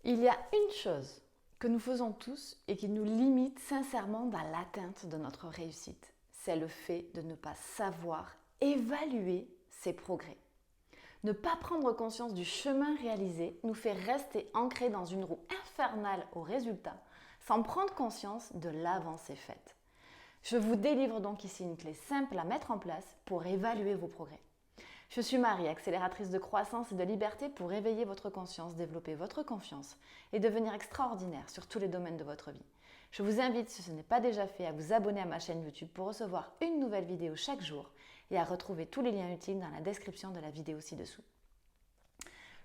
Il y a une chose que nous faisons tous et qui nous limite sincèrement dans l'atteinte de notre réussite. C'est le fait de ne pas savoir évaluer ses progrès. Ne pas prendre conscience du chemin réalisé nous fait rester ancrés dans une roue infernale au résultat, sans prendre conscience de l'avancée faite. Je vous délivre donc ici une clé simple à mettre en place pour évaluer vos progrès. Je suis Marie, accélératrice de croissance et de liberté pour éveiller votre conscience, développer votre confiance et devenir extraordinaire sur tous les domaines de votre vie. Je vous invite, si ce n'est pas déjà fait, à vous abonner à ma chaîne YouTube pour recevoir une nouvelle vidéo chaque jour et à retrouver tous les liens utiles dans la description de la vidéo ci-dessous.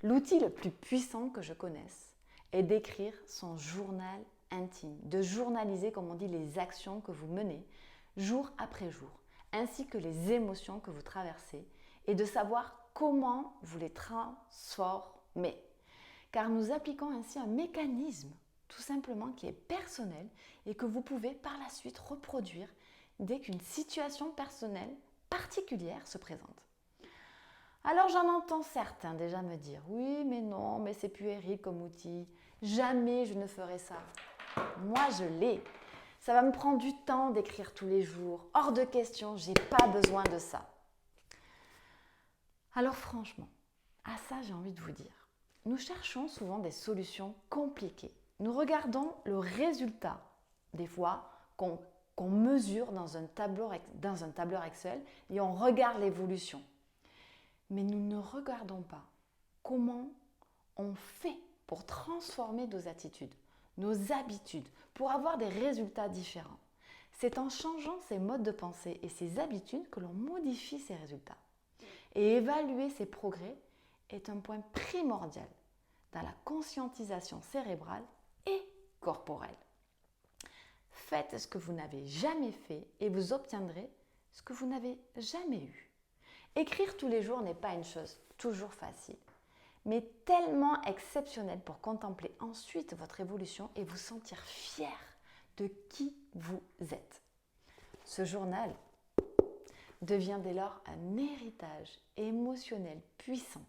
L'outil le plus puissant que je connaisse est d'écrire son journal intime, de journaliser, comme on dit, les actions que vous menez jour après jour, ainsi que les émotions que vous traversez et de savoir comment vous les transformez. Car nous appliquons ainsi un mécanisme tout simplement qui est personnel et que vous pouvez par la suite reproduire dès qu'une situation personnelle particulière se présente. Alors j'en entends certains déjà me dire « Oui, mais non, mais c'est puéril comme outil. Jamais je ne ferai ça. » Moi, je l'ai. Ça va me prendre du temps d'écrire tous les jours. Hors de question, j'ai pas besoin de ça. Alors franchement, à ça j'ai envie de vous dire, nous cherchons souvent des solutions compliquées. Nous regardons le résultat, des fois, qu'on mesure dans un tableur Excel et on regarde l'évolution. Mais nous ne regardons pas comment on fait pour transformer nos attitudes, nos habitudes, pour avoir des résultats différents. C'est en changeant ces modes de pensée et ces habitudes que l'on modifie ces résultats. Et évaluer ces progrès est un point primordial dans la conscientisation cérébrale et corporelle. Faites ce que vous n'avez jamais fait et vous obtiendrez ce que vous n'avez jamais eu. Écrire tous les jours n'est pas une chose toujours facile, mais tellement exceptionnelle pour contempler ensuite votre évolution et vous sentir fier de qui vous êtes. Ce journal devient dès lors un héritage émotionnel puissant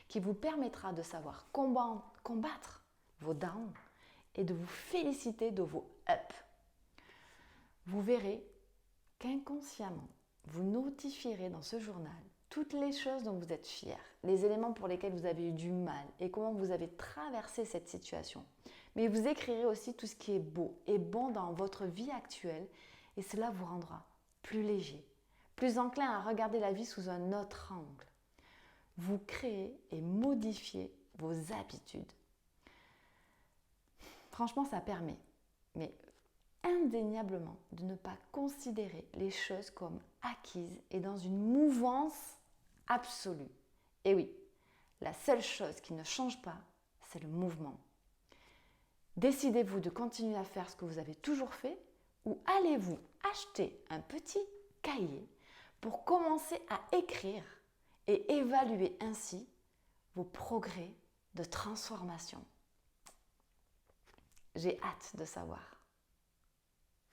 qui vous permettra de savoir combattre vos downs et de vous féliciter de vos ups. Vous verrez qu'inconsciemment, vous notifierez dans ce journal toutes les choses dont vous êtes fiers, les éléments pour lesquels vous avez eu du mal et comment vous avez traversé cette situation. Mais vous écrirez aussi tout ce qui est beau et bon dans votre vie actuelle et cela vous rendra plus léger, plus enclin à regarder la vie sous un autre angle. Vous créez et modifiez vos habitudes. Franchement, ça permet, mais indéniablement, de ne pas considérer les choses comme acquises et dans une mouvance absolue. Et oui, la seule chose qui ne change pas, c'est le mouvement. Décidez-vous de continuer à faire ce que vous avez toujours fait ou allez-vous acheter un petit cahier pour commencer à écrire et évaluer ainsi vos progrès de transformation. J'ai hâte de savoir.